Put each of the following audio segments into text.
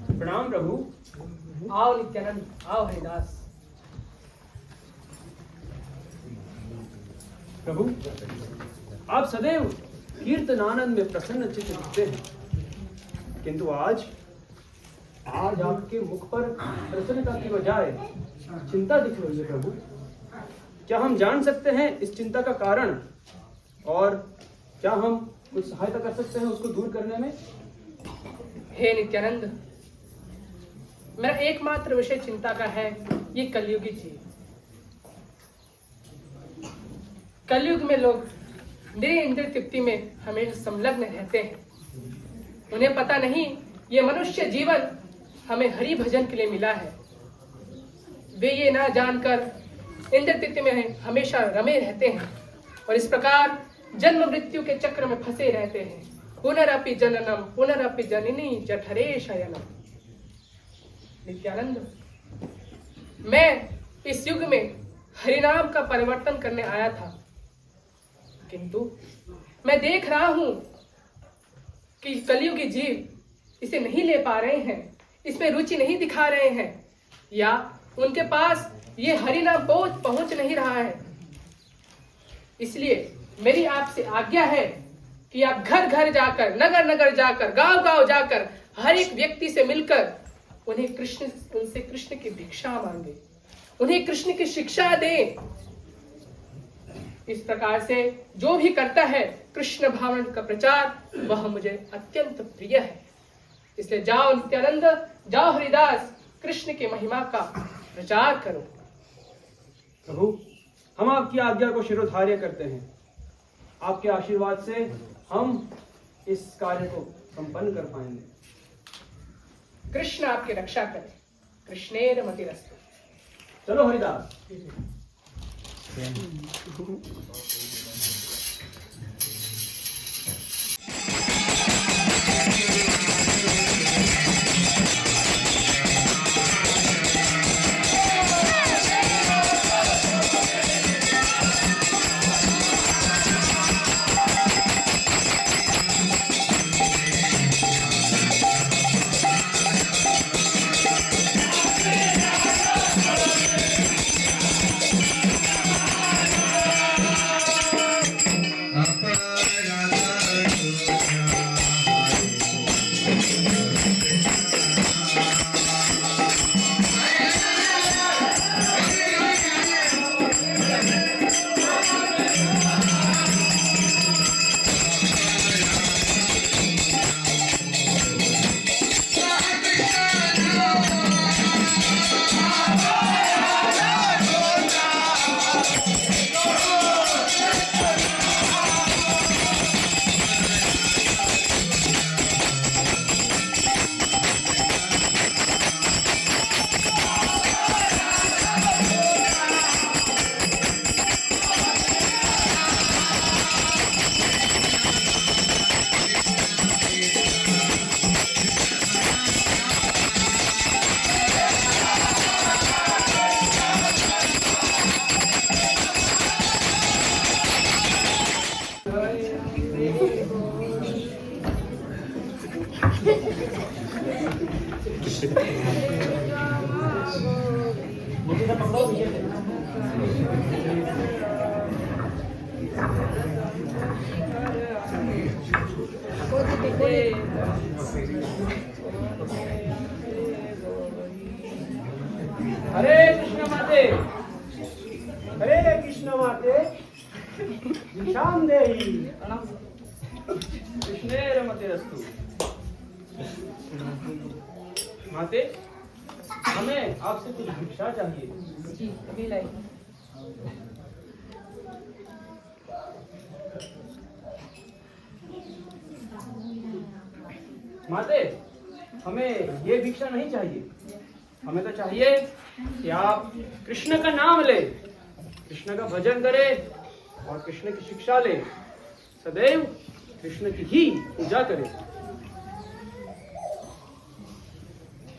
प्रणाम प्रभु। आओ नित्यानंद, आओ हरिदास। प्रभु, आप सदैव कीर्तनानंद में प्रसन्न चित्त दिखते हैं, किंतु आज आपके मुख पर प्रसन्नता की बजाय चिंता दिख रही है। प्रभु, क्या हम जान सकते हैं इस चिंता का कारण, और क्या हम कुछ सहायता कर सकते हैं उसको दूर करने में? हे नित्यानंद, मेरा एकमात्र विषय चिंता का है ये कलयुगी जीव। कलयुग में लोग निरी इंद्रिय तृप्ति में हमेशा संलग्न रहते हैं। उन्हें पता नहीं ये मनुष्य जीवन हमें हरि भजन के लिए मिला है। वे ये ना जानकर इंद्रिय तृप्ति में हमेशा रमे रहते हैं और इस प्रकार जन्म मृत्यु के चक्र में फंसे रहते हैं। पुनरपि जननम पुनरपि जननी जठरे शयनम। नित्यानंद, मैं इस युग में हरिनाम का परिवर्तन करने आया था, किंतु मैं देख रहा हूं कि कलयुगी जीव इसे नहीं ले पा रहे हैं, इसमें रुचि नहीं दिखा रहे हैं, या उनके पास ये हरिनाम पहुंच नहीं रहा है। इसलिए मेरी आपसे आज्ञा है कि आप घर घर जाकर, नगर नगर जाकर, गांव गांव जाकर हर एक व्यक्ति से मिलकर उनसे कृष्ण की भिक्षा मांगे, उन्हें कृष्ण की शिक्षा दें। इस प्रकार से जो भी करता है कृष्ण भावन का प्रचार, वह मुझे अत्यंत प्रिय है। इसलिए जाओ नित्यानंद, जाओ हरिदास, कृष्ण की महिमा का प्रचार करो। प्रभु, हम आपकी आज्ञा को शिरोधार्य करते हैं। आपके आशीर्वाद से हम इस कार्य को संपन्न कर पाएंगे। कृष्ण आपकी रक्षा करे। कृष्णेर मतिरस्तु। चलो हरिदास। हरे कृष्ण माते, हरे कृष्ण माते, भिक्षाम देहि। कृष्णेर मतिरस्तु। माते, हमें आपसे कुछ भिक्षा चाहिए। जी, अभी लाइए। माते, हमें ये भिक्षा नहीं चाहिए। हमें तो चाहिए कि आप कृष्ण का नाम ले, कृष्ण का भजन करे और कृष्ण की शिक्षा ले, सदैव कृष्ण की ही पूजा करे।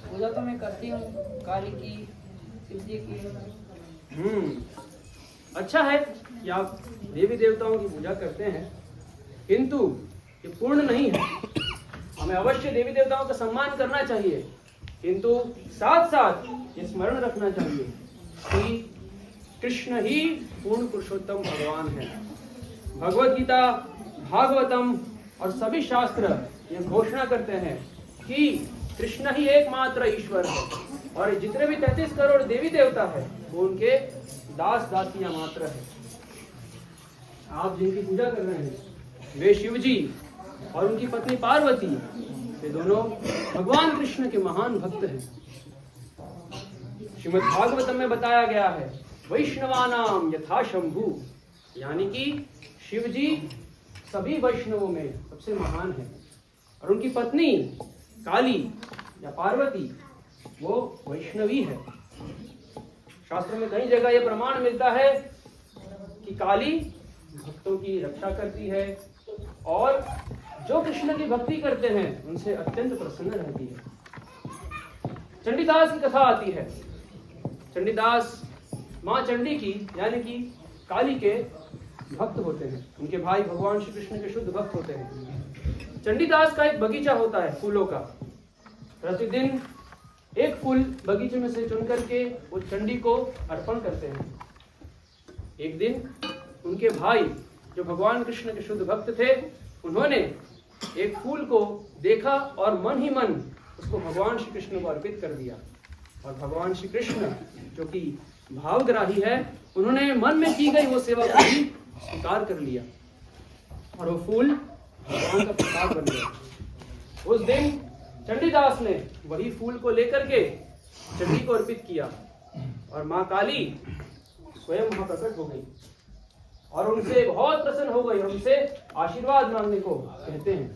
पूजा तो मैं करती हूँ, काली की, शिव जी की। अच्छा है कि आप देवी देवताओं की पूजा करते हैं, किंतु ये पूर्ण नहीं है। हमें अवश्य देवी देवताओं का सम्मान करना चाहिए, किंतु साथ साथ ये स्मरण रखना चाहिए कि कृष्ण ही पूर्ण पुरुषोत्तम भगवान है। भगवत गीता, भागवतम और सभी शास्त्र ये घोषणा करते हैं कि कृष्ण ही एकमात्र ईश्वर है और जितने भी 33 करोड़ देवी देवता है वो उनके दास दासियां मात्र है। आप जिनकी पूजा कर रहे हैं वे शिव जी और उनकी पत्नी पार्वती, ये दोनों भगवान कृष्ण के महान भक्त हैं। श्रीमद् भागवतम में बताया गया है वैष्णवानाम यथा शंभु, यानी कि शिव जी सभी वैष्णवों में सबसे महान है और उनकी पत्नी काली या पार्वती वो वैष्णवी है। शास्त्र में कई जगह यह प्रमाण मिलता है कि काली भक्तों की रक्षा करती है और जो कृष्ण की भक्ति करते हैं उनसे अत्यंत प्रसन्न रहती है। चंडीदास की कथा आती है। चंडीदास मां चंडी की यानी कि काली के भक्त होते हैं। उनके भाई भगवान श्री कृष्ण के शुद्ध भक्त होते हैं। चंडीदास का एक बगीचा होता है फूलों का। प्रतिदिन एक फूल बगीचे में से चुन करके वो चंडी को अर्पण करते हैं। एक दिन उनके भाई जो भगवान कृष्ण के शुद्ध भक्त थे, उन्होंने एक फूल को देखा और मन ही मन उसको भगवान श्री कृष्ण को अर्पित कर दिया। और भगवान श्री कृष्ण जो कि भावग्राही है, उन्होंने मन में की गई वो सेवा को भी स्वीकार कर लिया और वो फूल भगवान का प्रसाद बन गया। उस दिन चंडीदास ने वही फूल को लेकर के चंडी को अर्पित किया और मां काली स्वयं वहां प्रकट हो गई और उनसे बहुत प्रसन्न हो गई और उनसे आशीर्वाद मांगने को कहते हैं।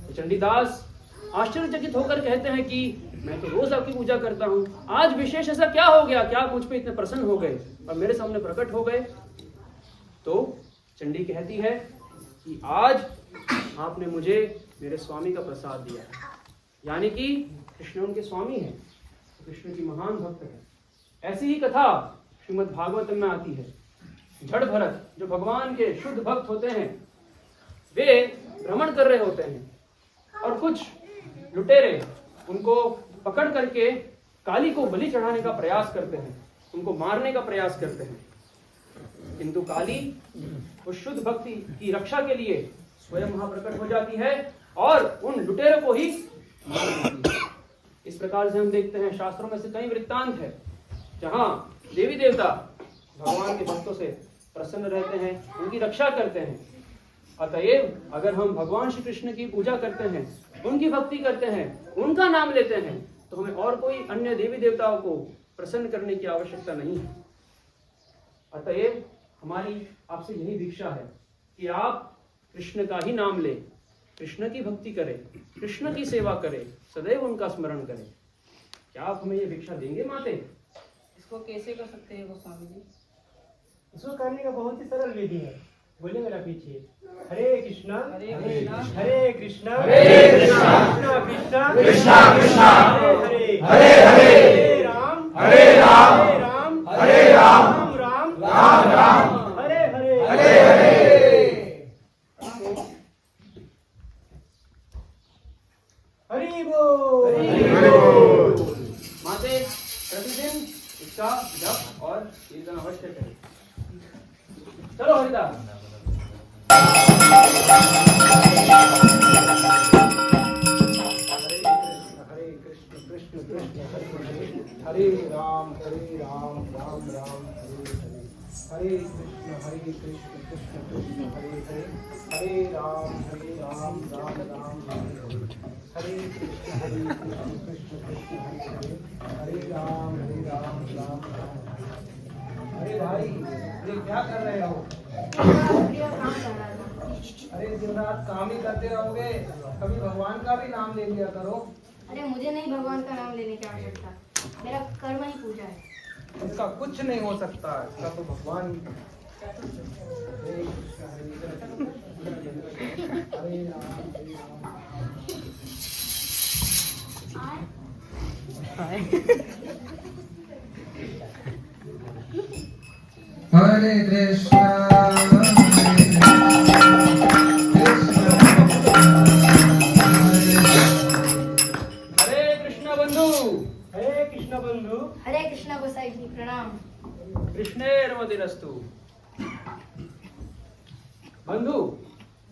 तो चंडीदास आश्चर्यचकित होकर कहते हैं कि मैं तो रोज आपकी पूजा करता हूं, आज विशेष ऐसा क्या हो गया, क्या आप मुझ पे इतने प्रसन्न हो गए और मेरे सामने प्रकट हो गए। तो चंडी कहती है कि आज आपने मुझे मेरे स्वामी का प्रसाद दिया है, यानी कि कृष्ण उनके स्वामी हैं, कृष्ण की महान भक्त है। ऐसी ही कथा श्रीमद् भागवतम में आती है। जड़ भरत जो भगवान के शुद्ध भक्त होते हैं, वे भ्रमण कर रहे होते हैं और कुछ लुटेरे उनको पकड़ करके काली को बलि चढ़ाने का प्रयास करते हैं, उनको मारने का प्रयास करते हैं। किंतु काली उस शुद्ध भक्ति की रक्षा के लिए स्वयं वहां प्रकट हो जाती है और उन लुटेरों को ही मार देती है। इस प्रकार से हम देखते हैं शास्त्रों में से कई वृत्तांत है जहां देवी देवता भगवान के भक्तों से प्रसन्न रहते हैं, उनकी रक्षा करते हैं। अतएव अगर हम भगवान श्री कृष्ण की पूजा करते हैं, उनकी भक्ति करते हैं, उनका नाम लेते हैं, तो हमें और कोई अन्य देवी देवताओं को प्रसन्न करने की आवश्यकता नहीं है। अतएव हमारी आपसे यही दीक्षा है कि आप कृष्ण का ही नाम लें, कृष्ण की भक्ति करें, कृष्ण की सेवा करें, सदैव उनका स्मरण करें। क्या आप हमें ये भिक्षा देंगे माते? इसको कैसे कर सकते हैं गोस्वामी जी? इसको करने का बहुत ही सरल विधि है। बोले मेरा पीछे, हरे कृष्णा हरे कृष्णा हरे कृष्णा हरे कृष्णा कृष्णा कृष्णा कृष्णा हरे हरे हरे हरे राम हरे राम हरे राम हरे राम राम राम राम हरे हरे हरे हरे हरि बोल। माते प्रतिदिन इसका जप और कीर्तन अवश्य करें। चलो हरिदास। हरे कृष्ण कृष्ण कृष्ण हरे हरे, हरे राम राम राम हरे हरे, हरे कृष्ण कृष्ण कृष्ण हरे हरे, हरे राम राम राम हरे हरे, हरे कृष्ण कृष्ण कृष्ण हरे हरे, हरे राम राम राम अरे भाई ये क्या कर रहे हो? अरे दिन रात काम ही करते रहोगे, कभी भगवान का भी नाम ले लिया करो। अरे मुझे नहीं भगवान का नाम लेने की आवश्यकता, मेरा कर्म ही पूजा है। इसका कुछ नहीं हो सकता, इसका तो भगवान। हरे कृष्ण हरे राम हरे कृष्णा कृष्ण शांतिरस्तु। बंधु,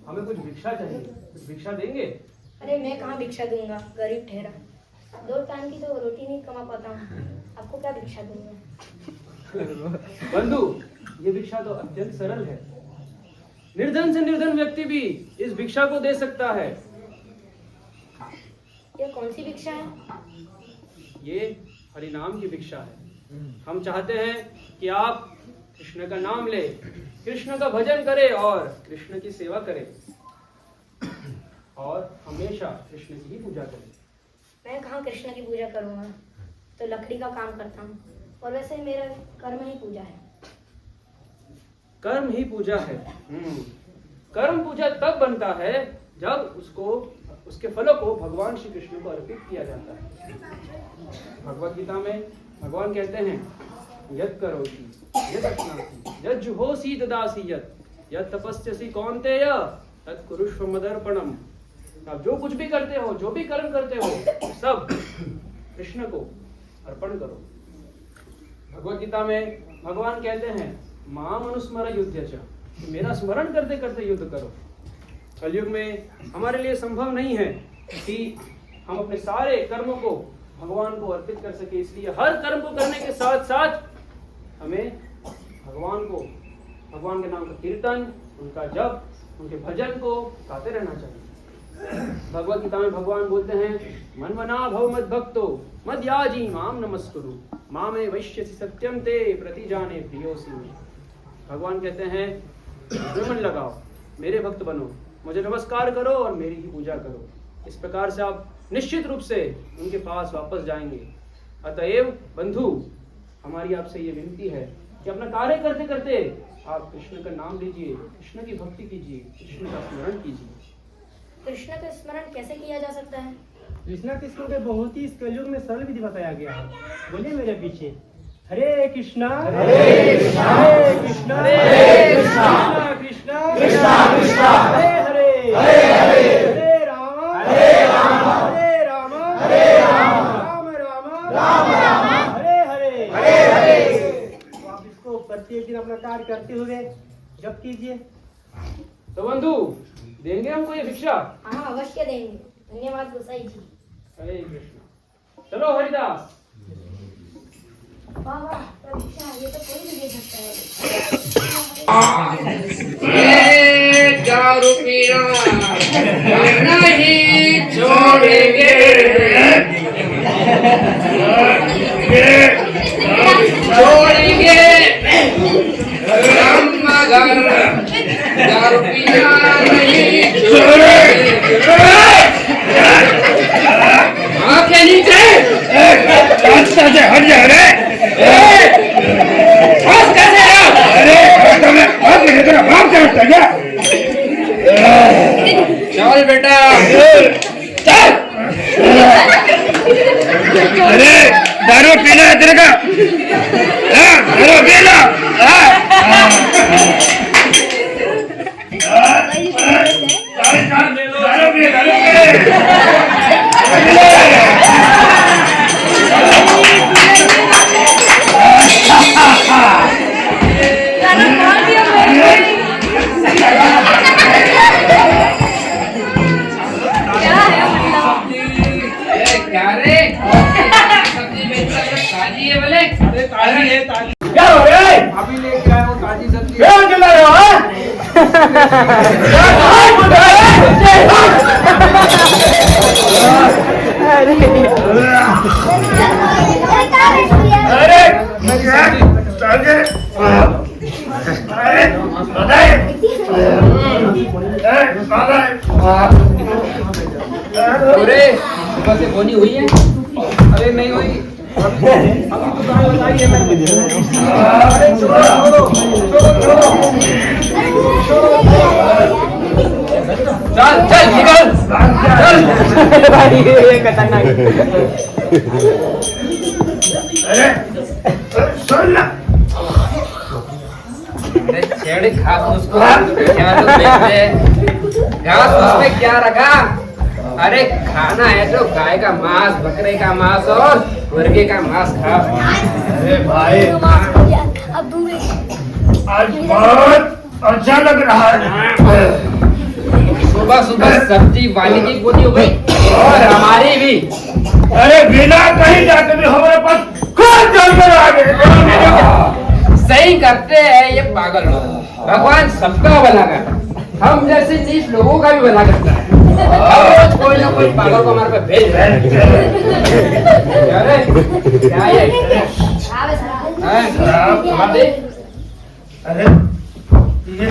हमें कुछ भिक्षा चाहिए, कुछ भिक्षा देंगे? अरे मैं कहाँ भिक्षा दूंगा, गरीब ठहरा। 2 टाइम की तो रोटी नहीं कमा पाता हूँ, आपको क्या भिक्षा दूंगा? बंधु, ये भिक्षा तो अत्यंत सरल है। निर्धन से निर्धन व्यक्ति भी इस भिक्षा को दे सकता है। ये कौन सी भिक्षा है? ये हरिनाम की भिक्षा है। हम चाहते हैं कि आप कृष्ण का नाम ले, कृष्ण का भजन करें और कृष्ण की सेवा करें और हमेशा कृष्ण की ही पूजा करें। मैं कहाँ कृष्ण की पूजा करूँगा, तो लकड़ी का काम करता हूँ और वैसे मेरा कर्म ही पूजा है। कर्म ही पूजा है। कर्म पूजा तब बनता है जब उसके फलों को भगवान श्री कृष्ण को अर्पित किया जाता है। भगवत गीता में भगवान कहते हैं, यत् करोषि यत् अश्नासि यत् जुहोसि ददासि यत् तपस्यसि कौन्तेय तत् कुरुष्व मदर्पणम। आप जो कुछ भी करते हो, जो भी कर्म करते हो, सब कृष्ण को अर्पण करो। भगवत गीता में भगवान कहते हैं, माम अनुस्मर युध्य च, मेरा स्मरण करते करते युद्ध करो। कलयुग में हमारे लिए संभव नहीं है कि हम अपने सारे कर्मों को भगवान को अर्पित कर सके, इसलिए हर कर्म को करने के साथ साथ हमें भगवान के नाम का कीर्तन, उनका जप, उनके भजन को गाते रहना चाहिए। भगवत गीता में भगवान बोलते हैं, मनमना भव मद भक्तो मद याजी माम नमस्कुरु मामे वैश्यसि सत्यम ते प्रतिजाने प्रियोसि। भगवान कहते हैं, मन लगाओ, मेरे भक्त बनो, मुझे नमस्कार करो और मेरी ही पूजा करो। इस प्रकार से आप निश्चित रूप से उनके पास वापस जाएंगे। अतएव बंधु, हमारी आपसे ये विनती है कि अपना कार्य करते करते आप कृष्ण का नाम लीजिए, कृष्ण की भक्ति कीजिए, कृष्ण का स्मरण कीजिए। कृष्ण का स्मरण कैसे किया जा सकता है? कृष्णा के स्मरण में बहुत ही इस कलयुग में सरल विधि बताया गया है। बोलिए मेरे पीछे, हरे कृष्णा हरे कृष्णा हरे कृष्णा कृष्णा कृष्णा कृष्णा हरे हरे हरे हरे राम हरे राम राम राम हरे हरे हरे हरे। तो आप इसको प्रत्येक दिन अपना कार्य करते हुए जप कीजिए। तो बंधु, देंगे हमको ये भिक्षा? हाँ अवश्य देंगे, धन्यवाद गोसाई जी। हरे कृष्ण। चलो हरिदास। वाह वाह, तो भिक्षा ये तो कोई नहीं दे सकता है। दारू पीना नहीं छोड़ेंगे, छोड़ेंगे हम मगर दारू पीना नहीं छोड़ेंगे। आंखें नीचे रास्ता से हट जा रे। चल बेटा चल। अरे दारू पीना है तेरे का? दारू पीना अभी लेके आया हूँ ताजी सब्जी। अरे सुबह से बोनी हुई है? अरे नहीं हुई, अभी तो कहाँ बताई है मैंने। अरे छोड़ो चल चल निकल चल। भाई ये खतरनाक। अरे सुन ना, छेड़ी घास उसको क्या तो बेचते घास उसमें क्या रखा? अरे खाना है तो गाय का मांस, बकरे का मांस और मुर्गे का मांस खा। अरे भाई अब दूंगे आज बहुत अच्छा लग रहा है। सुबह सुबह सब्जी वाली की पूरी हो गई और हमारी भी। अरे बिना कहीं जाके भी हमारे पास खुद जानवर आ गए। सही करते हैं ये पागल लोग। भगवान सबका भला करता है, हम जैसे नीच लोगों का भी भला करता है। रोज कोई ना कोई पागल को हमारे पे भेज रहा है। अरे क्या ये अरे अरे ये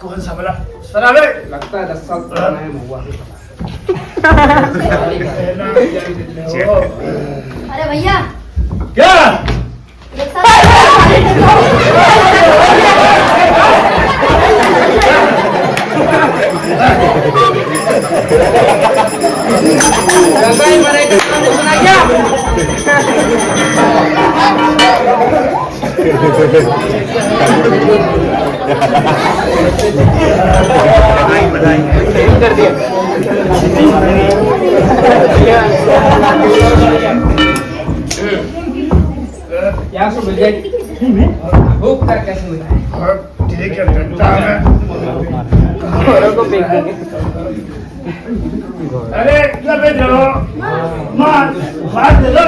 कौन सा बड़ा शराब है? लगता है 10 साल पुराना है महुआ। अरे भैया क्या एक साथ रंगाई मरेगा तो सुना क्या? कर दिया। क्या सुन मुझे भूख का कैसे मिला? ठीक है घंटा है। घोड़ों को फेंक देंगे। अरे क्या बेच रहे हो? मार दे दो।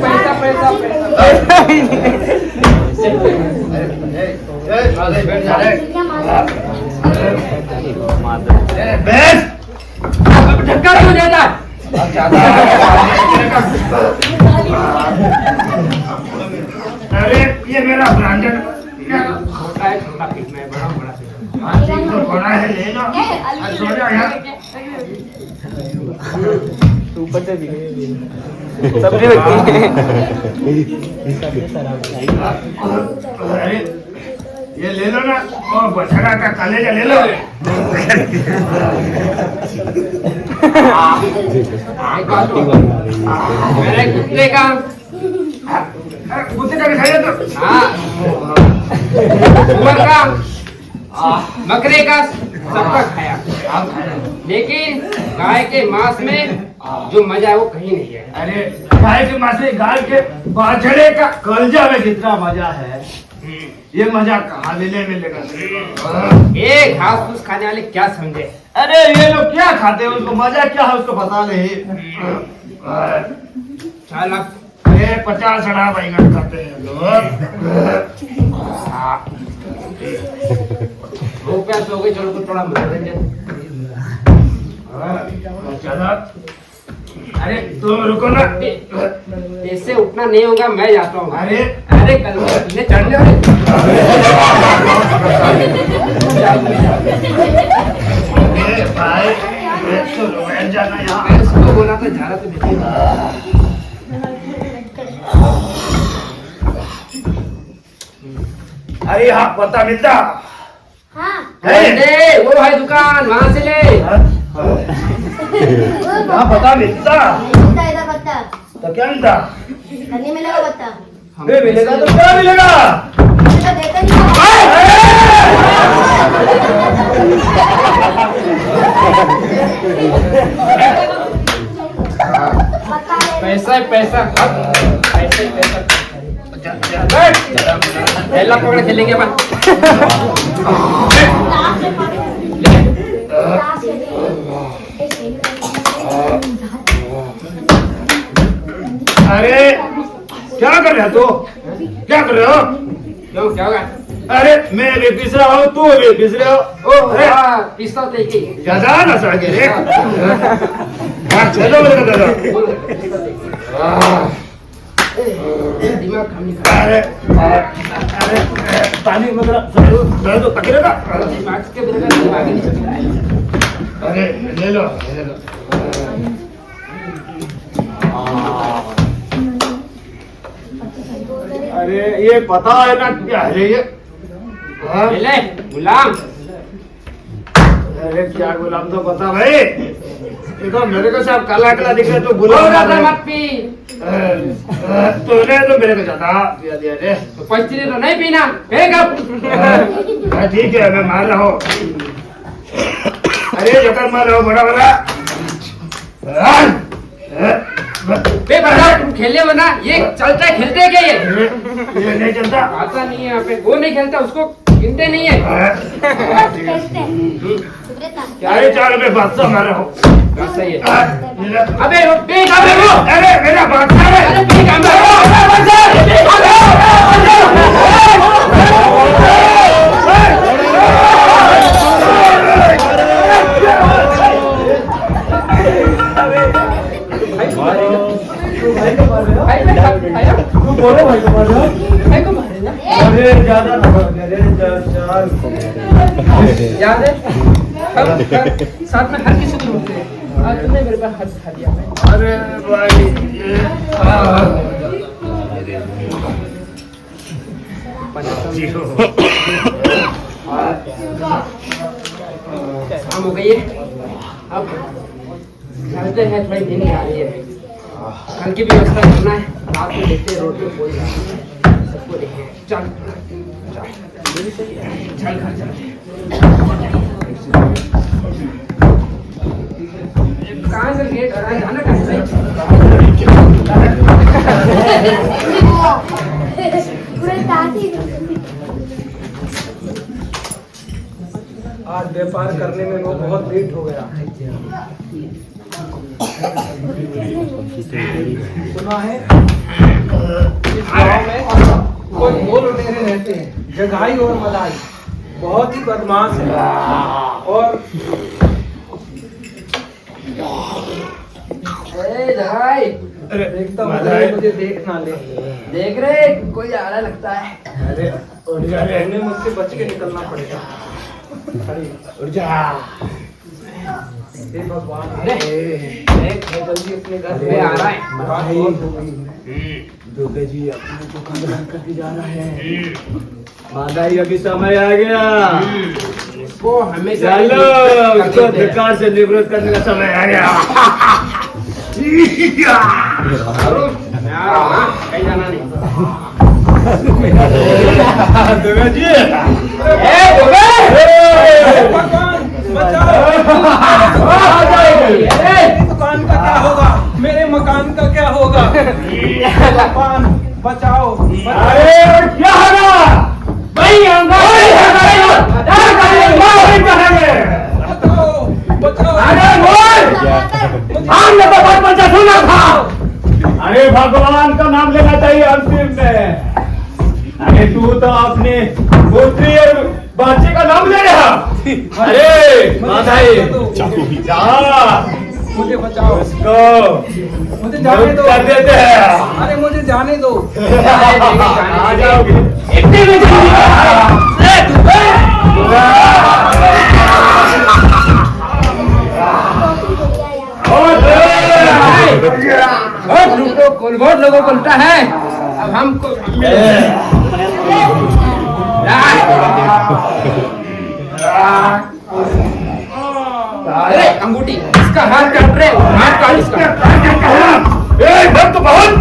पैसा पैसा बेच धक्का क्यों देता? अरे ये मेरा ब्रांडेड छोटा है, छोटा पीटना है, बड़ा बड़ा पीटना हाँ ठीक तो बड़ा है, ले लो। आज सो जा यार। ऊपर से भी सब्जी लगती है। अरे ये ले लो ना और बछड़ा का कलेजा ले लो। मेरे कुत्ते का कुत्ते का भी खाइए तो। हाँ सुअर का बकरे का सबका खाया, लेकिन गाय के मांस में जो मजा है वो कहीं नहीं है। अरे गाय के मांस में गाय के बाछड़े का कलजा में कितना मजा है, ये मजा कहाँ लेने मिलेगा? ये घास फूस खाने वाले क्या समझे? अरे ये लोग क्या खाते हैं, उसको मजा क्या है उसको पता नहीं। चल अब ये 50 अड़ा बैंगन खाते हैं लोग। रुपया सो गई, चलो कुछ थोड़ा मनोरंजन। चलो अरे तुम रुको ना। ऐसे उठना नहीं होगा, मैं जाता हूँ। अरे अरे कल ने चढ़ जाओ। ये भाई तो रोड जाना यहाँ। मैं उसको बोला था जा रहा तो देखो। अरे यहाँ पता मिलता हाँ है? वो भाई दुकान वहाँ से ले। यहाँ पता मिलता पत्ता इधर पत्ता तो क्या मिलता? नहीं मिलेगा पत्ता ये मिलेगा तो क्या मिलेगा? तो देते नहीं पत्ता है पैसा है पैसा, पैसा ही पैसा। पहला पकड़ खेलेंगे अपन। अरे क्या कर रहे हो तू? क्या कर रहे हो? क्यों क्या होगा? अरे मैं भी पिस रहा हूँ, तू भी पिस रहे हो। ओ हाँ पिस्ता तो एक ही। ज्यादा ना सड़के रे। चलो मेरे दादा। दिमाग काम नहीं कर अरे अरे पानी मतलब दर्द पकड़ेगा। दिमाग के बिना दिमाग ही नहीं चल रहा है। अरे ले लो ले लो। अरे ये पता है ना क्या है ये? हाँ? ले गुलाम। अरे क्या गुलाम तो पता भाई। ये तो मेरे को सब काला काला दिख रहा है तो गुलाम और ना ज्यादा है। मत पी। तूने तो मेरे को ज्यादा दिया दिया रे। तो 25 तो नहीं पीना, फेंक अब। ठीक है मैं मार रहा हूँ। अरे जोकर मारो बड़ा बड़ा। बे बड़ा तुम खेले हो ना, ये चलता है, खेलते हैं क्या ये नहीं चलता। आता नहीं है यहाँ पे, वो नहीं खेलता, उसको गिनते नहीं है। अरे 4 रुपए बादशाह मारा हो। बस सही है। अबे वो अरे मेरा बादशाह है। अरे ठीक अरे ज्यादा ना अरे 4 याद है हम साथ में हर किसी को मिलते हैं। आज तुमने मेरे पास हाथ खा दिया। अरे भाई शाम हो गई है, अब चलते हैं, थोड़ी नींद आ रही है। कल की भी व्यवस्था करना है, रात में देखते हैं रोड पे कोई सबको देखें। चल चल घर चलते हैं। कहाँ से गेट जाना कहाँ से? आज व्यापार करने में वो बहुत लेट हो गया। सुना है इस गांव में कोई दो लुटेरे रहते हैं, जगाई और मदाई, बहुत ही बदमाश है और भाई देखता हूँ मुझे देख ना ले। देख रहे कोई आ रहा लगता है। अरे उन्हें मुझसे बच के निकलना पड़ेगा। उठ जा। हे भगवान, जल्दी अपने घर में आ रहा है। बहुत हो गई है। दुर्गा जी अपने को कंगाल करके जा रहा है। मादाई का भी समय आ गया। वो हमेशा चलो उसको धिक्कार से निवृत्त करने का समय आ गया। कहीं जाना नहीं। दुर्गा जी दुकान का क्या होगा, मेरे मकान का क्या होगा। भगवान बचाओ। अरे क्या होगा भाई बचाओ। अरे बोल हमने तो बहुत बच्चा सुना था। अरे भगवान का नाम लेना चाहिए अंतिम में। अरे तू तो अपने पुत्री और बच्चे का नाम ले रहा। अरे माताई मुझे बचाओ, उसको मुझे जाने दो। कर देते हैं। अरे मुझे जाने दो। आ जाओगे इतने में बहुत लोगों को उल्टा है। अब हमको अरे अंगूठी इसका हाथ काट रहे, हाथ काट इसका। तो बहुत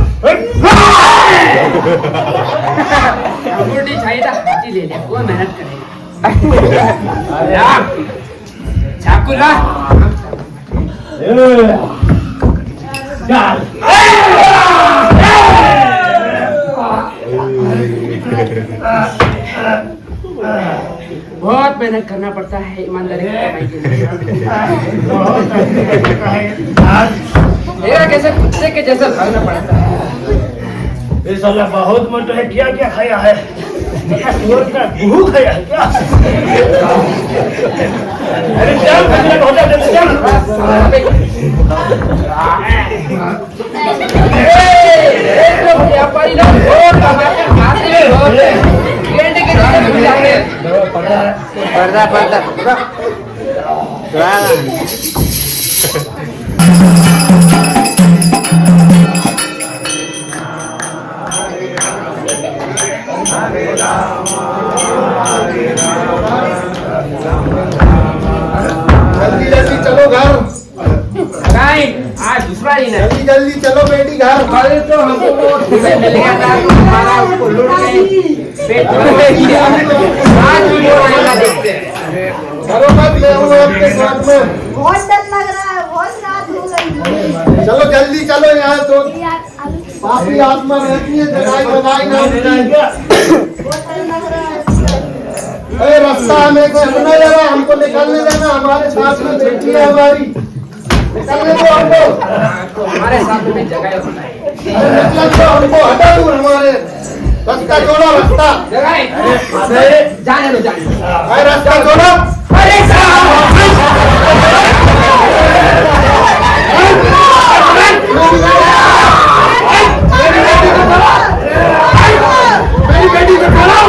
अंगूठी चाहिए था, हाथी ले लिया, वो मेहनत करेगा। चाकू ला। बहुत मेहनत करना पड़ता है ईमानदारी की कमाई के लिए। कैसे कुत्ते के जैसा भागना पड़ता है। ये साला बहुत मोटा है। क्या क्या खाया है? सुअर का गुहू खाया है क्या? अरे चल खाने को होता है चल। व्यापारी लोग बहुत कमाते हैं, खाते हैं बहुत है। गेंडे के जैसे मिल जाते हैं। पर्दा जल्दी जल्दी चलो घर। नहीं, आज दूसरा दिन है। जल्दी जल्दी चलो बेटी घर। कल तो हमको वो ठुमक मिल गया था, हमारा उसको लूट गई। आज भी वो आएगा देखते हैं। चलो मत ले हूँ आपके साथ में। बहुत डर लग रहा है, बहुत रात हो गई। चलो जल्दी चलो, यहाँ तो यार, आलू पापी आत्मा रहती है, जगाई बगाई ना होती। बहुत डर लग रहा है। अरे रास्ता हमें चलना जरा, हमको निकलने देना, हमारे साथ में बेटी है हमारी, निकलने दो हमको। हमारे साथ में जगह होता है। अरे निकल दो हमको, हटा दूर हमारे रास्ता छोड़ो, रास्ता जगह जाने दो, जाने दो। अरे रास्ता छोड़ो। अरे मेरी बेटी को छोड़ो।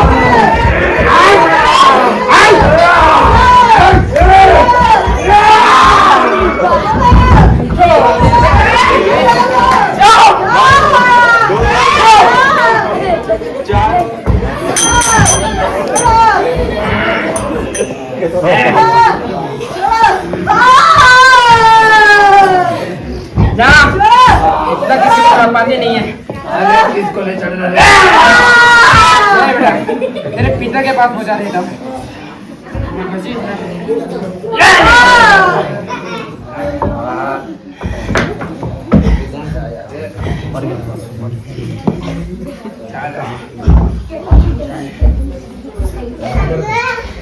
इतना किसी को पाते नहीं है। अरे किसको ले चल रहा है बेटा, तेरे पिता के पास पहुंचा देता हूँ।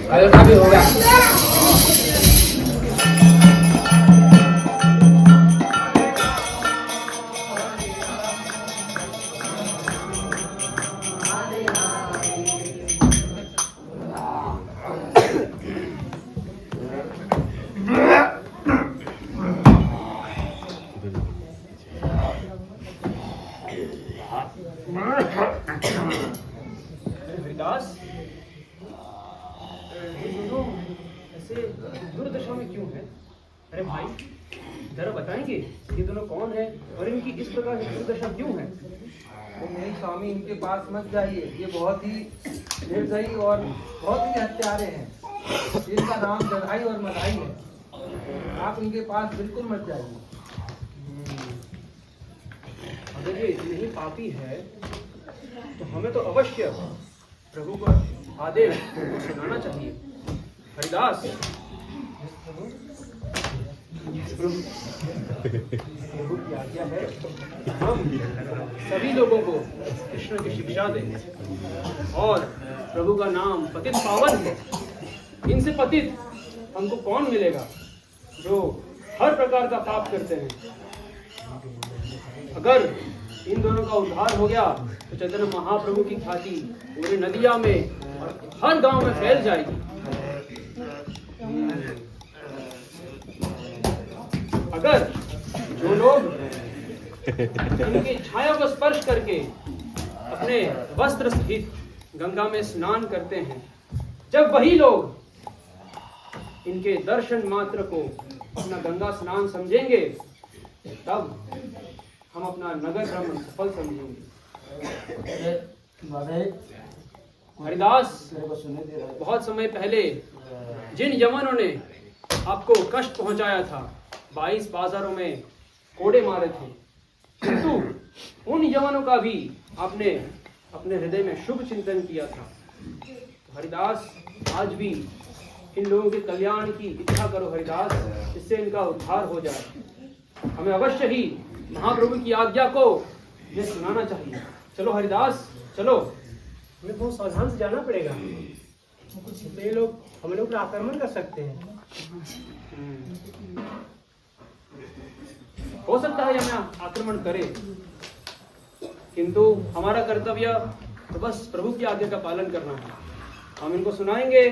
कल का भी होगा। हरिदास, ये दोनों ऐसे दुर्दशा में क्यों हैं? अरे भाई, जरा बताएंगे ये दोनों कौन है और इनकी इस प्रकार की दुर्दशा क्यों है? तो मेरे स्वामी, इनके पास मत जाइए, ये बहुत ही निर्दयी और बहुत ही हत्यारे हैं। इनका नाम जगाई और मदाई है। आप इनके पास बिल्कुल मत जाइए। अगर ये इतने ही पापी है तो हमें तो अवश्य प्रभु का आदेश सुनाना चाहिए। हरिदास, प्रभु की आज्ञा है हम सभी लोगों को कृष्ण की शिक्षा दें और प्रभु का नाम पतित पावन है। इनसे पतित हमको कौन मिलेगा जो हर प्रकार का पाप करते हैं। अगर इन दोनों का उद्धार हो गया तो चैतन्य महाप्रभु की ख्याति पूरी नदिया में और हर गांव में फैल जाएगी। अगर जो लोग इनकी छाया को स्पर्श करके अपने वस्त्र सहित गंगा में स्नान करते हैं, जब वही लोग इनके दर्शन मात्र को अपना गंगा स्नान समझेंगे, तब हम अपना नगर भ्रमण सफल समझेंगे। हरिदास, बहुत समय पहले जिन यवनों ने आपको कष्ट पहुंचाया था, 22 बाजारों में कोड़े मारे थे, किंतु उन यवनों का भी आपने अपने हृदय में शुभ चिंतन किया था। हरिदास, आज भी इन लोगों के कल्याण की इच्छा करो हरिदास, इससे इनका उद्धार हो जाए। हमें अवश्य ही महाप्रभु की आज्ञा को ये सुनाना चाहिए। चलो हरिदास, चलो। हमें बहुत सावधान से जाना पड़ेगा। ये लोग हम लोग पर आक्रमण कर सकते हैं। हो सकता है हमें आक्रमण करे, किंतु हमारा कर्तव्य तो बस प्रभु की आज्ञा का पालन करना है। हम इनको सुनाएंगे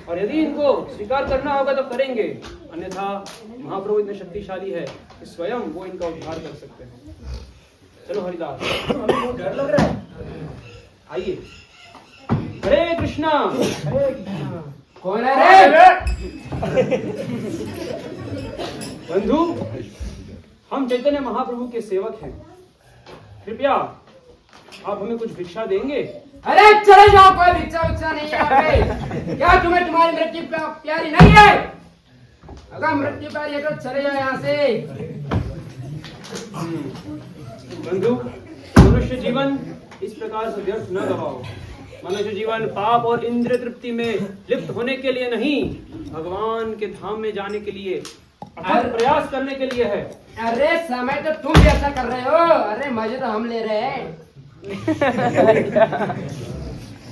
और यदि इनको स्वीकार करना होगा तो करेंगे, अन्यथा महाप्रभु इतने शक्तिशाली है कि स्वयं वो इनका उद्धार कर सकते हैं। चलो हरिदास, हमें बहुत डर लग रहा है। आइए। हरे कृष्णा। कौन है रे? बंधु, हम चैतन्य महाप्रभु के सेवक हैं। कृपया आप हमें कुछ भिक्षा देंगे? अरे चले जाओ, कोई भिक्षा विक्षा नहीं है यहाँ पे। क्या तुम्हें तुम्हारी मृत्यु प्यारी नहीं है? अगर मृत्यु प्यारी है तो चले जाओ यहाँ से। बंधु, मनुष्य जीवन इस प्रकार से व्यर्थ न गवाओ। मनुष्य जीवन पाप और इंद्रिय तृप्ति में लिप्त होने के लिए नहीं, भगवान के धाम में जाने के लिए अथक प्रयास करने के लिए है। अरे समय तो तुम भी ऐसा कर रहे हो, अरे मजे तो हम ले रहे हैं।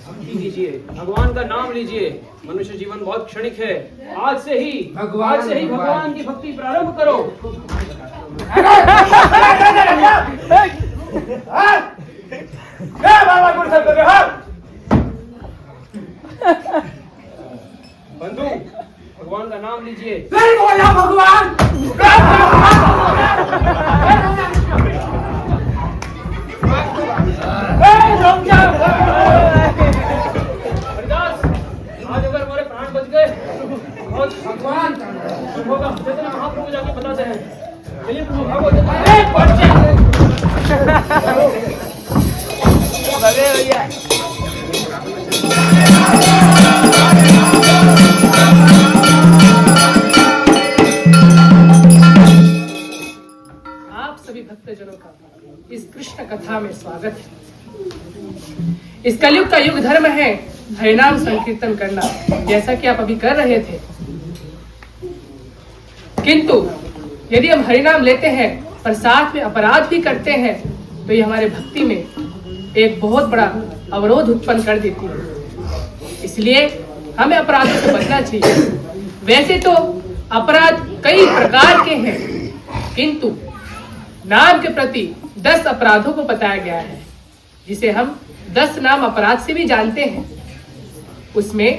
भक्ति कीजिए, भगवान का नाम लीजिए। मनुष्य जीवन बहुत क्षणिक है। आज से ही भगवान की भक्ति प्रारंभ करो। बंधु, भगवान का नाम लीजिए। नहीं बोला भगवान। हरिदास, आज अगर हमारे प्राण बच गए बहुत भगवान होगा। चैतन्य महाप्रभु को जाके बताते हैं। चलिए प्रभु, भागो। आप सभी भक्तजनों का इस कृष्ण कथा में स्वागत है। इस कलयुग का युग धर्म है हरिनाम संकीर्तन करना, जैसा कि आप अभी कर रहे थे। किंतु यदि हम हरिनाम लेते हैं पर साथ में अपराध भी करते हैं तो ये हमारे भक्ति में एक बहुत बड़ा अवरोध उत्पन्न कर देती है। इसलिए हमें अपराधों से बचना चाहिए। वैसे तो अपराध कई प्रकार के हैं, किंतु नाम के प्रति 10 अपराधों को बताया गया है, जिसे हम 10 नाम अपराध से भी जानते हैं। उसमें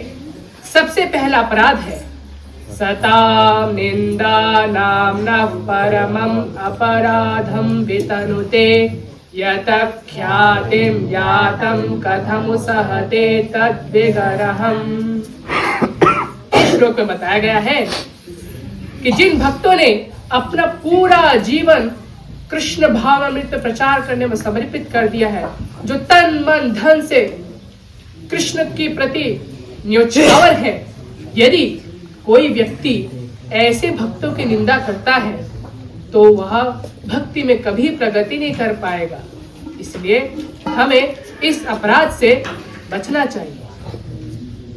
सबसे पहला अपराध है सतां निंदा नाम्नः परमं अपराधं वितनुते यत ख्यातिं यातं कथं सहते तद्विगरहम्। इस श्लोक में बताया गया है कि जिन भक्तों ने अपना पूरा जीवन कृष्ण भावामृत प्रचार करने में समर्पित कर दिया है, जो तन मन धन से कृष्ण के प्रति न्योछावर है, यदि कोई व्यक्ति ऐसे भक्तों की निंदा करता है तो वह भक्ति में कभी प्रगति नहीं कर पाएगा। इसलिए हमें इस अपराध से बचना चाहिए।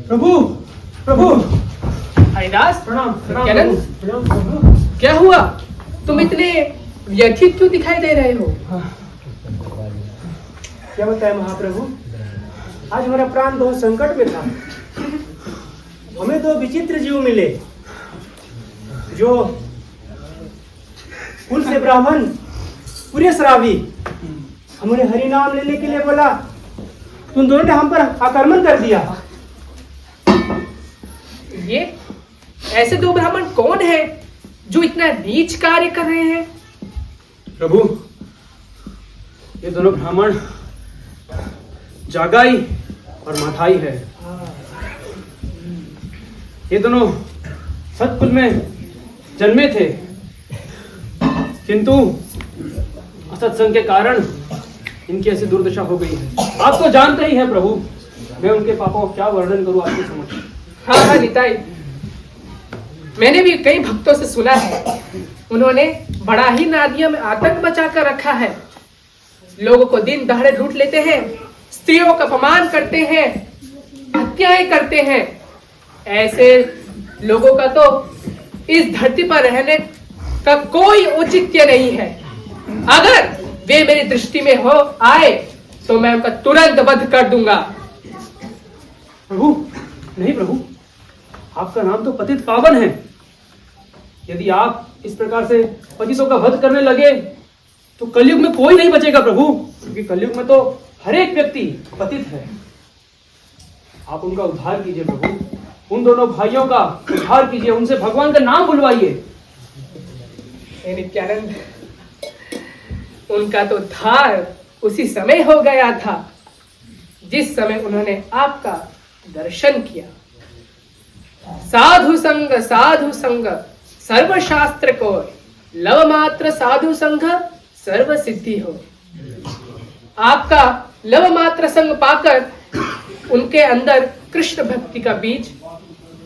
प्रभु प्रभु। हरिदास, प्रणाम प्रणाम प्रभु, प्रभु। क्या हुआ? तुम इतने व्यथित क्यों दिखाई दे रहे हो? क्या बताए महाप्रभु, आज हमारा प्राण बहुत संकट में था। हमें 2 विचित्र जीव मिले, जो कुल से ब्राह्मण, पूरे श्रावी। हमने हरि नाम लेने के लिए बोला, तुम दोनों ने हम पर आक्रमण कर दिया। ये ऐसे 2 ब्राह्मण कौन है जो इतना नीच कार्य कर रहे हैं? प्रभु, ये दोनों ब्राह्मण जागाई और माथाई है। ये दोनों सतकुल में जन्मे थे, किंतु असत्संग के कारण इनकी ऐसी दुर्दशा हो गई है। आप तो जानते ही हैं प्रभु, मैं उनके पापों का क्या वर्णन करूं आपके समक्ष। हाँ निताई, मैंने भी कई भक्तों से सुना है, उन्होंने बड़ा ही नादियों में आतंक मचा कर रखा है। लोगों को दिन दहाड़े लूट लेते हैं, स्त्रियों का अपमान करते हैं, हत्याएं करते हैं। ऐसे लोगों का तो इस धरती पर रहने का कोई औचित्य नहीं है। अगर वे मेरी दृष्टि में हो आए तो मैं उनका तुरंत वध कर दूंगा। प्रभु, नहीं प्रभु, आपका नाम तो पतित पावन है। यदि आप इस प्रकार से पतितों का वध करने लगे तो कलयुग में कोई नहीं बचेगा प्रभु, क्योंकि कलयुग में तो हर एक व्यक्ति पतित है। आप उनका उद्धार कीजिए प्रभु, उन दोनों भाइयों का उद्धार कीजिए, उनसे भगवान का नाम बुलवाइए। नित्यानंद, उनका तो उद्धार उसी समय हो गया था जिस समय उन्होंने आपका दर्शन किया। साधु संग सर्वशास्त्र को, लव मात्र साधु संग सर्व सिद्धि हो। आपका लव मात्र संग पाकर उनके अंदर कृष्ण भक्ति का बीज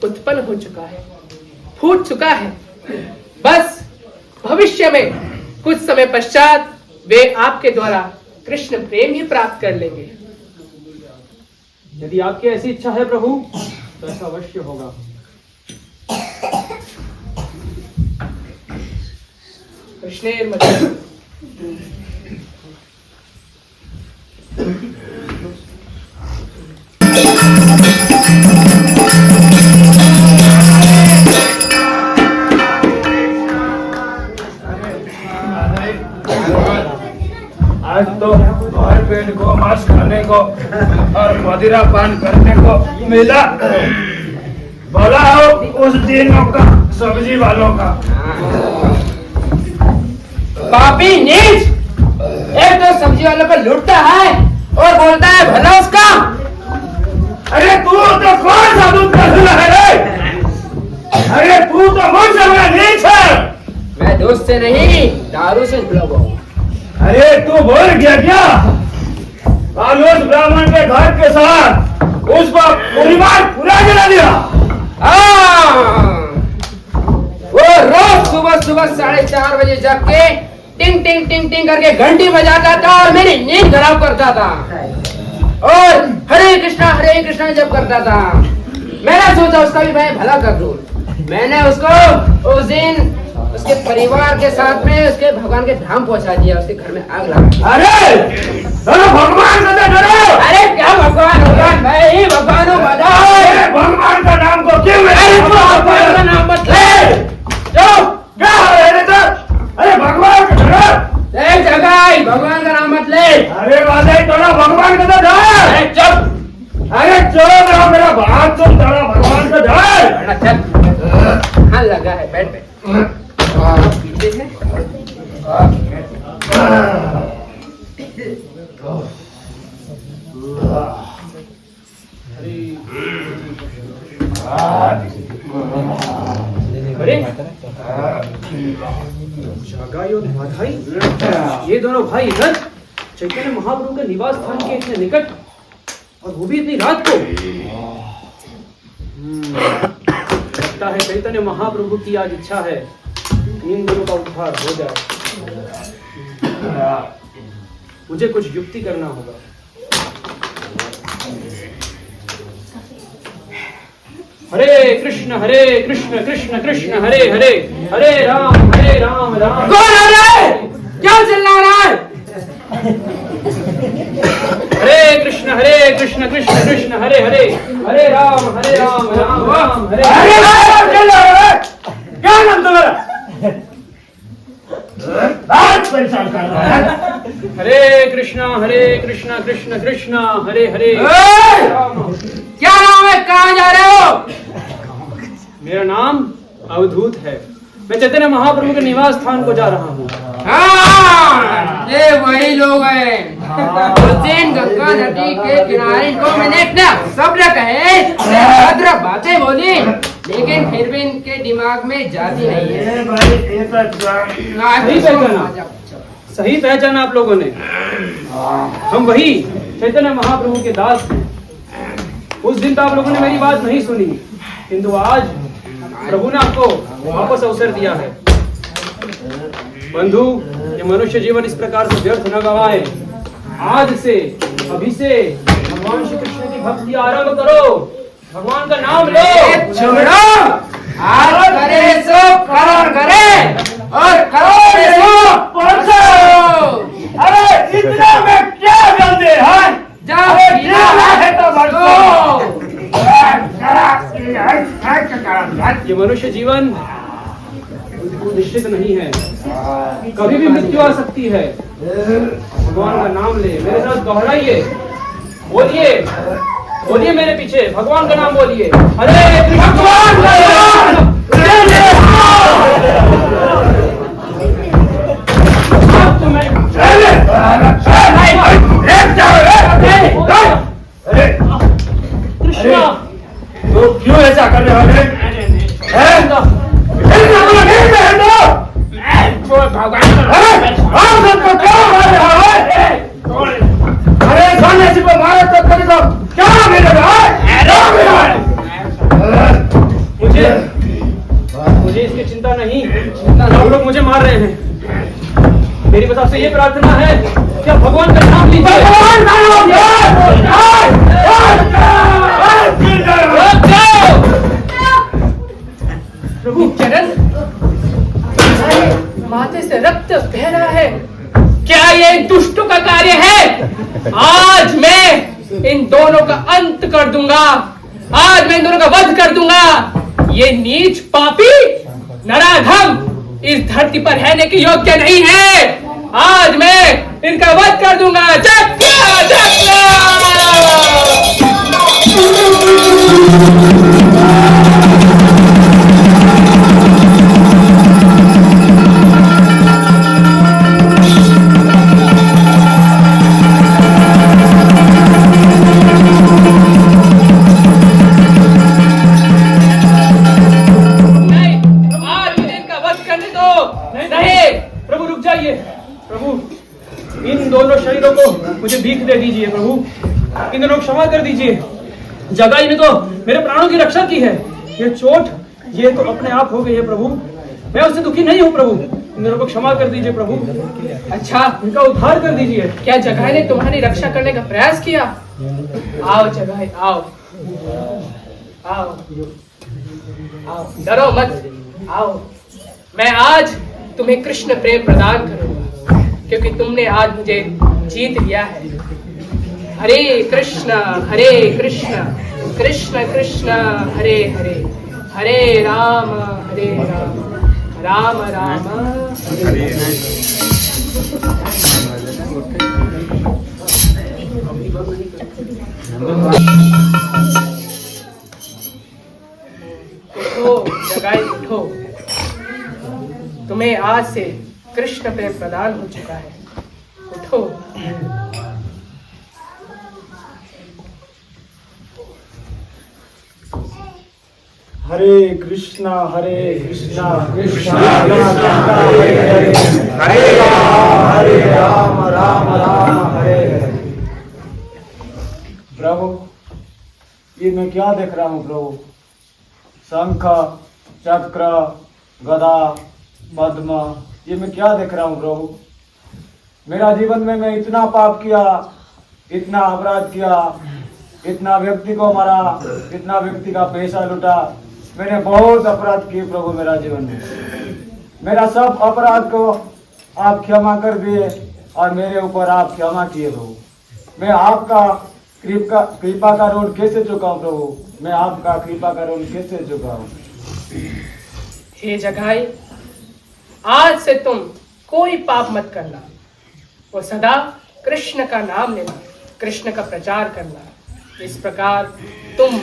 उत्पन्न हो चुका है, फूट चुका है। बस भविष्य में कुछ समय पश्चात वे आपके द्वारा कृष्ण प्रेम ही प्राप्त कर लेंगे। यदि आपकी ऐसी इच्छा है प्रभु तो ऐसा अवश्य होगा। कृष्णेर्मध्यम आज तो और पेट को मांस खाने को और मदिरा पान करने को मिला। बोला हो उस दिनों का सब्जी वालों का। पापी नीच, एक तो सब्जी वालों को लूटता है और बोलता है भला उसका। अरे तू तो कौन सा दूध का धुला है रे? अरे तू तो मुझसे बड़ा नीच है। मैं दोस्त से नहीं दारू से जुड़ा हुआ हूँ। अरे तू भूल गया क्या? कल उस ब्राह्मण के घर के साथ उसका परिवार पूरा जला दिया। वो रोज सुबह सुबह 4:30 बजे जग के टिंग टिंग टिंग टिंग करके घंटी बजाता था और मेरी नींद खराब करता था और हरे कृष्णा जप करता था। मैंने सोचा उसका भी मैं भला कर दूं। मैंने उसको उस दिन उसके परिवार के साथ में उसके भगवान के धाम पहुंचा दिया, उसके घर में आग लगा। अरे भगवान का डरो। अरे क्या भगवान मैं ही भगवान हूँ। भगवान का नाम को क्यों भगवान का नाम मत ले। क्या अरे भगवान का डरो। एक जगह भगवान का नाम मत ले। अरे वादे थोड़ा भगवान का तो डर। चुप। अरे चलो मेरा बात सुन, थोड़ा भगवान का डर। चल हाँ लगा है बैठ पे। पीछे से अरे जगाई और माधाई, ये दोनों भाई इधर चैतन्य महाप्रभु के निवास स्थान के इतने निकट, और वो भी इतनी रात को। लगता है चैतन्य महाप्रभु की आज इच्छा है इन दोनों का उद्धार हो जाए। मुझे कुछ युक्ति करना होगा। हरे कृष्ण कृष्ण कृष्ण हरे हरे, हरे राम राम। कौन है रे? क्या चिल्ला रहा है? हरे कृष्ण कृष्ण कृष्ण हरे हरे, हरे राम राम राम हरे हरे। क्या नाम तुम्हारा? आज परेशान कर रहा है। हरे कृष्ण कृष्ण कृष्ण हरे हरे। क्या नाम है? कहाँ जा रहे हो? मेरा नाम अवधूत है। मैं चैतन्य महाप्रभु के निवास स्थान को जा रहा हूँ। हाँ, ये वही लोग हैं। उस दिन गंगा नदी के किनारे इनको मैंने इतना सब्र कहे, भद्र बातें बोली, लेकिन फिर भी इनके दिमाग में जाती नहीं है। सही पहचाना आप लोगों ने। हम वही चैतन्य महाप्रभु के दास हैं। उस दिन तो आप लोगों ने मेरी बात नहीं सुनी, किंतु आज प्रभु ने आपको वापस अवसर दिया है। बंधु, ये मनुष्य जीवन इस प्रकार से व्यर्थ न गवाए। आज से अभी से भगवान श्री कृष्ण की भक्ति आरंभ करो, भगवान का नाम लो। छोड़ो, आज करे सो करोड़ करे और करोड़ सो परसों। अरे इतना में क्या जल्दी है? जाओ है तो बरसो। ये मनुष्य जीवन निश्चित नहीं है, कभी भी मृत्यु आ सकती है। भगवान का नाम ले, मेरे साथ दोहराइए, बोलिए बोलिए मेरे पीछे, भगवान का नाम बोलिए। हरे भगवान का नाम। कृष्णा, तो क्यों ऐसा कर रहे हो? अरे सन्यासी को मारो तो तेरे को क्या मिलेगा? मुझे इसकी चिंता नहीं, आप लोग मुझे मार रहे हैं। मेरी बस आपसे ये प्रार्थना है कि आप भगवान का नाम लीजिए। भगवान का नाम रुक जाओ। प्रभु चरण, माथे से रक्त बह रहा है। क्या ये दुष्टों का कार्य है? आज मैं इन दोनों का अंत कर दूंगा। आज मैं इन दोनों का वध कर दूंगा। ये नीच पापी नराधम इस धरती पर रहने के योग्य नहीं है। आज मैं इनका वध कर दूंगा। जक्का जक्का। मुझे भीख दे दीजिए प्रभु, इन दोनों को क्षमा कर दीजिए। जगाई ने तो मेरे प्राणों की रक्षा की है, ये चोट ये तो अपने आप हो गई है प्रभु। मैं उससे दुखी नहीं हूँ प्रभु, इन दोनों को क्षमा कर दीजिए प्रभु। अच्छा, इनका उद्धार कर दीजिए। क्या जगाई ने तुम्हारी रक्षा करने का प्रयास किया? आओ जगाई, आओ आओ आओ, डरो मत, आओ। मैं आज तुम्हें कृष्ण प्रेम प्रदान करूंगा, क्योंकि तुमने आज मुझे जीत लिया है। हरे कृष्ण कृष्ण कृष्ण हरे हरे, हरे राम राम राम हरे हरे। उठो जगाई, उठो। तुम्हें आज से कृष्ण प्रेम प्रदान हो चुका है। उठो। हरे कृष्णा कृष्णा कृष्णा हरे हरे, हरे राम राम राम हरे हरे। प्रभु, ये मैं क्या देख रहा हूँ प्रभु? शंख, चक्र, गदा, पद्म, ये मैं क्या देख रहा हूँ प्रभु? मेरा जीवन में मैं इतना पाप किया, इतना अपराध किया, इतना व्यक्ति को मारा, इतना व्यक्ति का पैसा लूटा, मैंने बहुत अपराध किए प्रभु मेरा जीवन में। मेरा सब अपराध को आप क्षमा कर दिए और मेरे ऊपर आप क्षमा किए प्रभु। मैं आपका कृपा का ऋण कैसे चुकाऊं प्रभु? मैं आपका कृपा का ऋण कैसे चुकाऊं? हे जगाई, आज से तुम कोई पाप मत करना और सदा कृष्ण का नाम लेना, कृष्ण का प्रचार करना। इस प्रकार तुम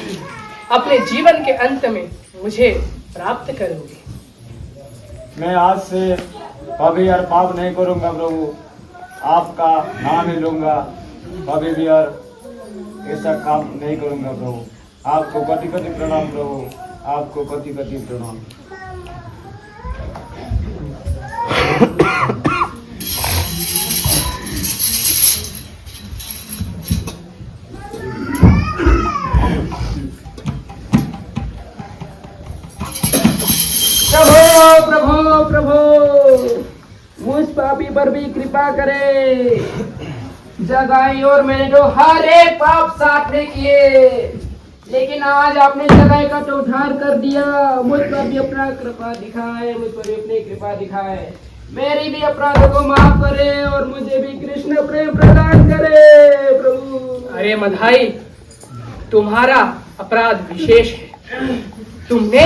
अपने जीवन के अंत में मुझे प्राप्त करोगे। मैं आज से कभी और पाप नहीं करूंगा प्रभु, आपका नाम ही लूंगा, कभी भी और ऐसा काम नहीं करूंगा प्रभु। आपको कति कति प्रणाम प्रभु, आपको कति कति प्रणाम। प्रभु प्रभु प्रभु, मुझ पापी पर भी कृपा करे। जगाई और मैंने तो हर एक पाप साथ में किए, लेकिन आज आपने जगाई का तो उद्धार कर दिया। मुझ पर भी अपना कृपा दिखाए, मुझ पर भी अपनी कृपा दिखाए। मेरी भी अपराधों को माफ करे और मुझे भी कृष्ण प्रेम प्रदान करे प्रभु। अरे मधाई, तुम्हारा अपराध विशेष है। तुमने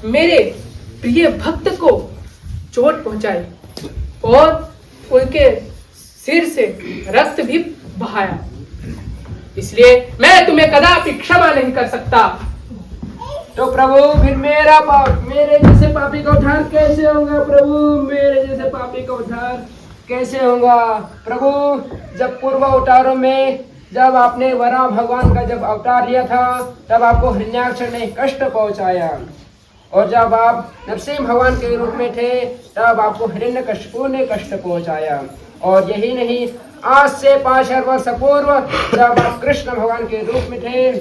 मेरे प्रिय भक्त को चोट पहुंचाई और उनके सिर से रक्त भी बहाया, इसलिए मैं तुम्हें कदापि क्षमा नहीं कर सकता। तो प्रभु, फिर मेरा पाप, मेरे जैसे पापी का उद्धार कैसे होगा प्रभु? मेरे जैसे पापी का उद्धार कैसे होगा प्रभु? जब पूर्व अवतारों में जब आपने वराह भगवान का जब अवतार लिया था, तब आपको हिरण्याक्ष ने कष्ट पहुंचाया, और जब आप नरसिंह भगवान के रूप में थे, तब आपको हिरण्यकशिपु ने कष्ट पहुंचाया। और यही नहीं, आज से 5000 वर्ष पूर्व जब आप कृष्ण भगवान के रूप में थे,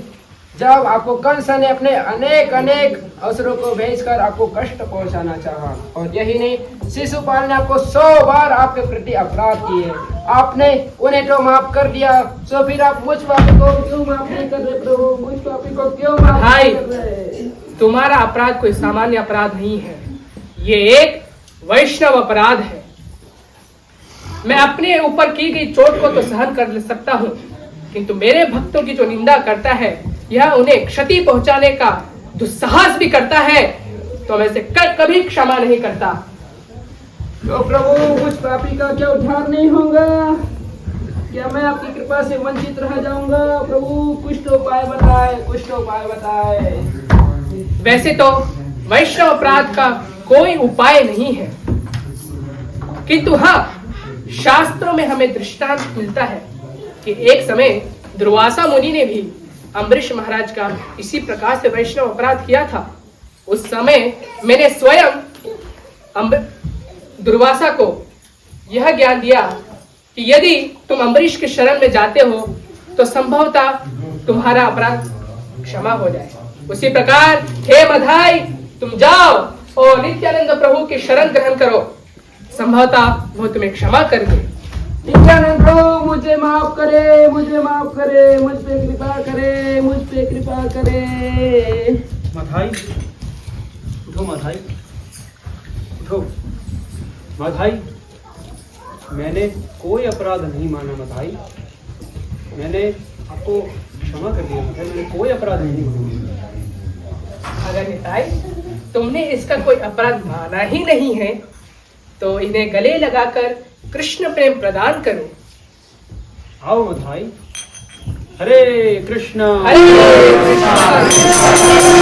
जब आपको कंस ने अपने अनेक अनेक असुरों को भेजकर आपको कष्ट पहुंचाना चाहा, और यही नहीं, शिशुपाल ने आपको 100 बार आपके प्रति अपराध किए, आपने उन्हें तो माफ कर दिया, तो फिर आप मुझ पापी को क्यों माफ नहीं कर रहे प्रभु? मुझ पापी को क्यों माफ नहीं कर रहे? तुम्हारा अपराध कोई सामान्य अपराध नहीं है, ये एक वैष्णव अपराध है। मैं अपने ऊपर की गई चोट को तो सहन कर सकता हूँ, किंतु मेरे भक्तों की जो निंदा करता है, यह उन्हें क्षति पहुंचाने का दुस्साहस भी करता है, तो मैं इसे कभी क्षमा नहीं करता। तो प्रभु, मुझ पापी का क्या उद्धार नहीं होगा? क्या मैं आपकी कृपा से वंचित रह जाऊंगा? प्रभु कुछ तो उपाय बताए, कुछ तो उपाय बताए। वैसे तो वैष्णव अपराध का कोई उपाय नहीं है, किंतु हाँ, शास्त्रों में हमें दृष्टांत मिलता है कि एक समय दुर्वासा मुनि ने भी अम्बरीश महाराज का इसी प्रकार से वैष्णव अपराध किया था। उस समय मैंने स्वयं दुर्वासा को यह ज्ञान दिया कि यदि तुम अम्बरीश के शरण में जाते हो तो संभवतः तुम्हारा अपराध क्षमा हो जाए। उसी प्रकार हे मधाई, तुम जाओ और नित्यानंद प्रभु की शरण ग्रहण करो, संभवतः वो तुम्हें क्षमा कर दे। नित्यानंद प्रभु मुझे माफ करे, मुझे माफ करे, मुझ पे कृपा करे, मुझ पे कृपा करे। मधाई उठो, मधाई उठो। मधाई, मैंने कोई अपराध नहीं माना मधाई, मैंने आपको क्षमा कर दिया मधाई, मैंने कोई अपराध नहीं माना। अगर निताई तुमने इसका कोई अपराध माना ही नहीं है, तो इन्हें गले लगाकर कृष्ण प्रेम प्रदान करो। आओ मधाई। हरे कृष्णा हरे कृष्णा।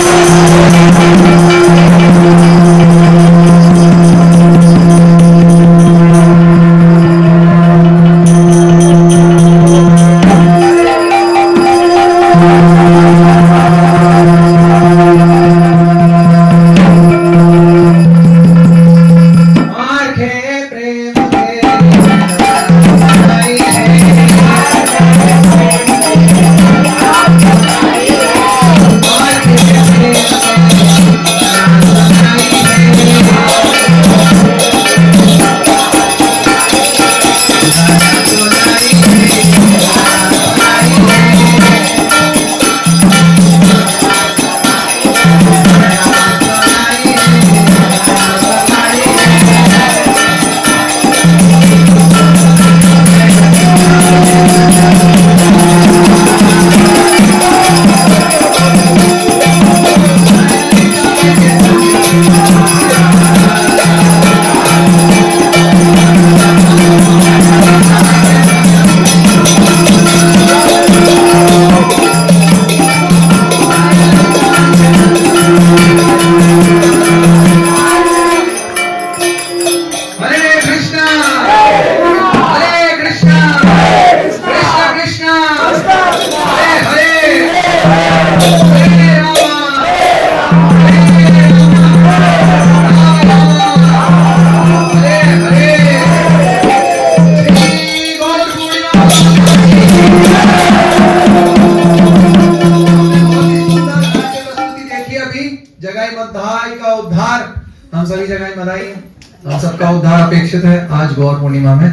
अपेक्षित है आज गौर पूर्णिमा में।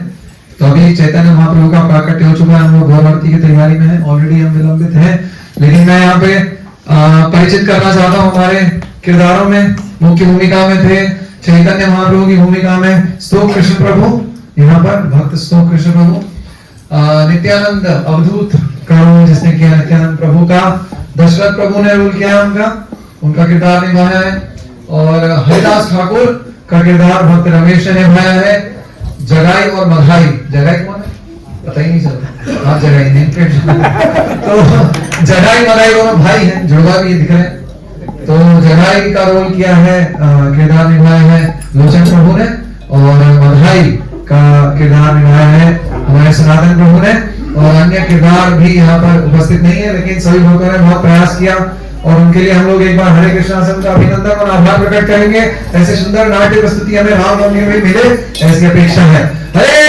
तो अभी चैतन्य महाप्रभु का प्राकट्य हो चुका है, हम लोग गौर आरती की तैयारी में हैं, ऑलरेडी हम विलंबित हैं, लेकिन मैं यहाँ पे परिचित करना चाहता हूँ हमारे किरदारों में। मुख्य भूमिका में थे चैतन्य महाप्रभु की भूमिका में स्तोक कृष्ण प्रभु, यहाँ पर भक्त स्तोक कृष्ण प्रभु। नित्यानंद अवधूत का रोल जिसने किया नित्यानंद प्रभु का, दशरथ प्रभु ने रोल किया उनका किरदार निभाया है, और हरिदास ठाकुर का किरदार भक्त रमेश ने निभाया है। जगाई और मधाई, जगाई कौन है पता ही नहीं चलता, हाँ जगाई नेम प्लेट तो जगाई मधाई दोनों भाई हैं, जुड़वा भी दिख रहे हैं। तो जगाई का रोल किया है, किरदार निभाया है लोचन प्रभु ने, और मधाई का किरदार निभाया है हमारे सनातन प्रभु ने, और अन्य किरदार भी यहाँ पर उपस्थित नहीं है, लेकिन सभी भक्तों ने बहुत प्रयास किया, और उनके लिए हम लोग एक बार हरे कृष्ण आश्रम का अभिनंदन और आभार प्रकट करेंगे। ऐसे सुंदर नाट्य प्रस्तुति हमें रामनवमी में मिले, ऐसी अपेक्षा है। हरे